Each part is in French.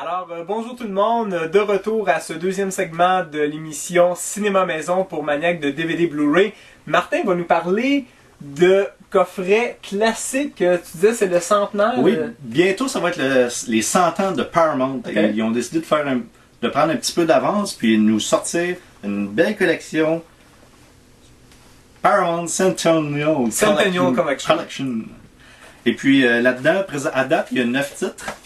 Alors, bonjour tout le monde, de retour à ce deuxième segment de l'émission Cinéma Maison pour maniaques de DVD Blu-ray. Martin va nous parler de coffrets classiques. Tu disais c'est le centenaire? Oui, bientôt ça va être les 100 ans de Paramount. Okay. Ils ont décidé de prendre un petit peu d'avance puis de nous sortir une belle collection Paramount Centennial Collection. Et puis là-dedans, à date, il y a 9 titres.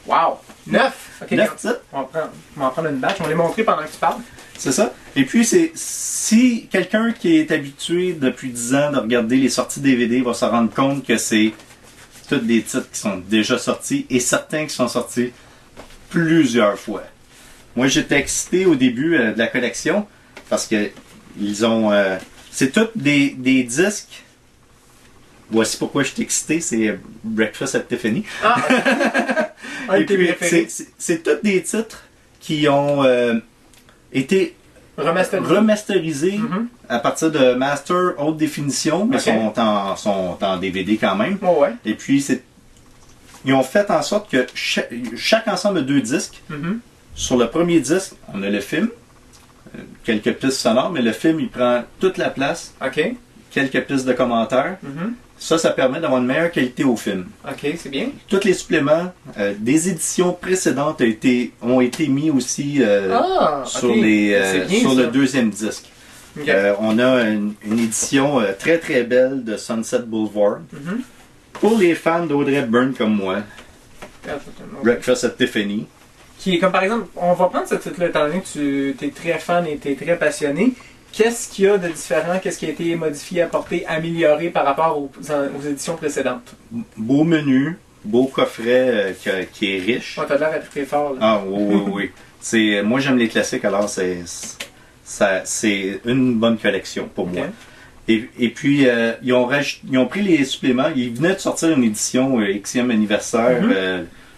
Wow! 9! Okay, 9 titres. On va en prendre une batch, on va les montrer pendant que tu parles. C'est ça. Et puis, si quelqu'un qui est habitué depuis 10 ans de regarder les sorties DVD va se rendre compte que c'est tous des titres qui sont déjà sortis et certains qui sont sortis plusieurs fois. Moi, j'étais excité au début de la collection parce que ils ont... c'est tous des disques. Voici pourquoi je suis excité, c'est Breakfast at Tiffany. Ah! Et puis, c'est tous des titres qui ont été remasterisés à partir de Master Haute Définition, mais sont en DVD quand même. Oh ouais. Et puis, ils ont fait en sorte que chaque ensemble de 2 disques, sur le premier disque, on a le film, quelques pistes sonores, mais le film, il prend toute la place. OK. Quelques pistes de commentaires. Ça permet d'avoir une meilleure qualité au film. OK, c'est bien. Tous les suppléments des éditions précédentes ont été mis aussi sur le deuxième disque. Okay. On a une édition très très belle de Sunset Boulevard. Pour les fans d'Audrey Hepburn comme moi, Breakfast at Tiffany. Qui est comme par exemple, on va prendre ce titre-là étant donné que tu es très fan et tu es très passionné. Qu'est-ce qu'il y a de différent? Qu'est-ce qui a été modifié, apporté, amélioré par rapport aux éditions précédentes? Beau menu, beau coffret qui est riche. Oh, t'as l'air d'être très fort. Là. Ah oui. Moi j'aime les classiques, alors c'est une bonne collection pour moi. Et puis ils ont pris les suppléments. Ils venaient de sortir une édition Xème anniversaire.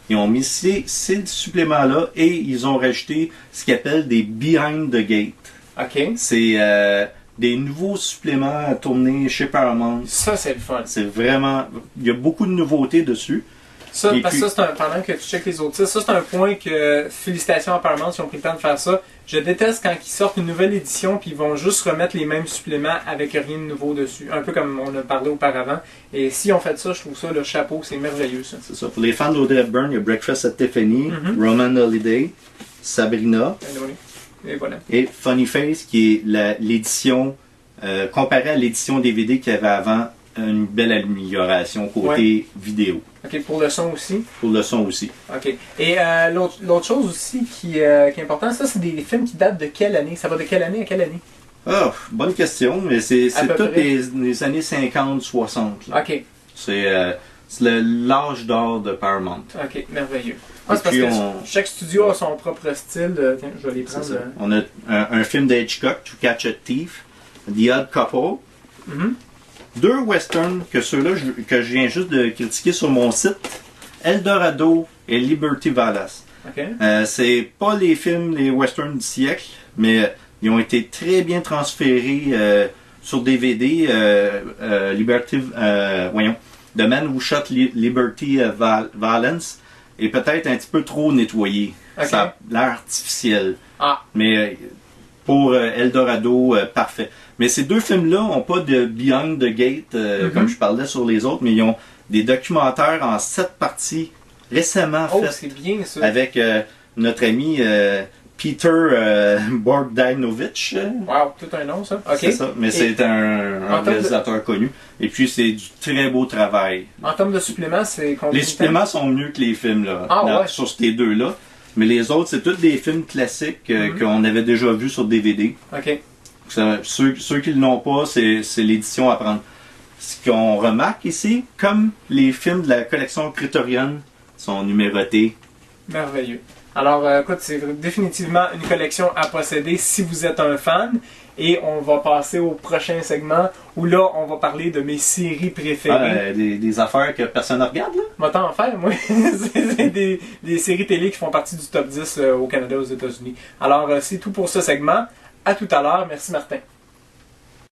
Ils ont mis ces suppléments-là et ils ont rajouté ce qu'ils appellent des Behind the Gate. OK. C'est des nouveaux suppléments tournés chez Paramount. Ça, c'est le fun. C'est vraiment... Il y a beaucoup de nouveautés dessus. Ça, parce que ça, pendant que tu checkes les autres titres, ça, c'est un point que... Félicitations à Paramount, ils ont pris le temps de faire ça. Je déteste quand ils sortent une nouvelle édition puis ils vont juste remettre les mêmes suppléments avec rien de nouveau dessus. Un peu comme on a parlé auparavant. Et si on fait ça, je trouve ça, le chapeau, c'est merveilleux, ça. C'est ça. Pour les fans d'Audrey Hepburn, il y a Breakfast at Tiffany, Roman Holiday, Sabrina... Et voilà. Et Funny Face, qui est l'édition comparée à l'édition DVD qu'il y avait avant, une belle amélioration côté vidéo. OK, pour le son aussi? Pour le son aussi. OK. Et l'autre chose aussi qui est importante, ça, c'est des films qui datent de quelle année? Ça va de quelle année à quelle année? Ah, bonne question, mais c'est toutes les années 50-60. OK. C'est l'âge d'or de Paramount. OK, merveilleux. C'est parce que chaque studio a son propre style. Tiens, je vais les prendre. On a un film d'Hitchcock, To Catch a Thief, The Odd Couple. 2 westerns que ceux-là que je viens juste de critiquer sur mon site, Eldorado et Liberty Valance. Okay. C'est pas les westerns du siècle, mais ils ont été très bien transférés sur DVD. The Man Who Shot Liberty Valance est peut-être un petit peu trop nettoyé. Okay. Ça a l'air artificiel. Ah. Mais pour Eldorado, parfait. Mais ces 2 films-là n'ont pas de Behind the Gate, comme je parlais sur les autres, mais ils ont des documentaires en 7 parties récemment faits. C'est bien ça. Avec notre ami Peter Bogdanovich. Wow, tout un nom ça. Okay. C'est ça, mais c'est un réalisateur connu. Et puis c'est du très beau travail. En termes de suppléments, c'est combien? Les suppléments sont mieux que les films là, sur ces 2-là. Mais les autres, c'est tous des films classiques qu'on avait déjà vus sur DVD. OK. Ceux qui ne l'ont pas, c'est l'édition à prendre. Ce qu'on remarque ici, comme les films de la collection Criterion sont numérotés. Merveilleux. Alors, écoute, c'est définitivement une collection à posséder si vous êtes un fan. Et on va passer au prochain segment où là, on va parler de mes séries préférées. Des affaires que personne ne regarde, là? Moi, t'en faire, moi. C'est des séries télé qui font partie du top 10 au Canada et aux États-Unis. Alors, c'est tout pour ce segment. À tout à l'heure. Merci, Martin.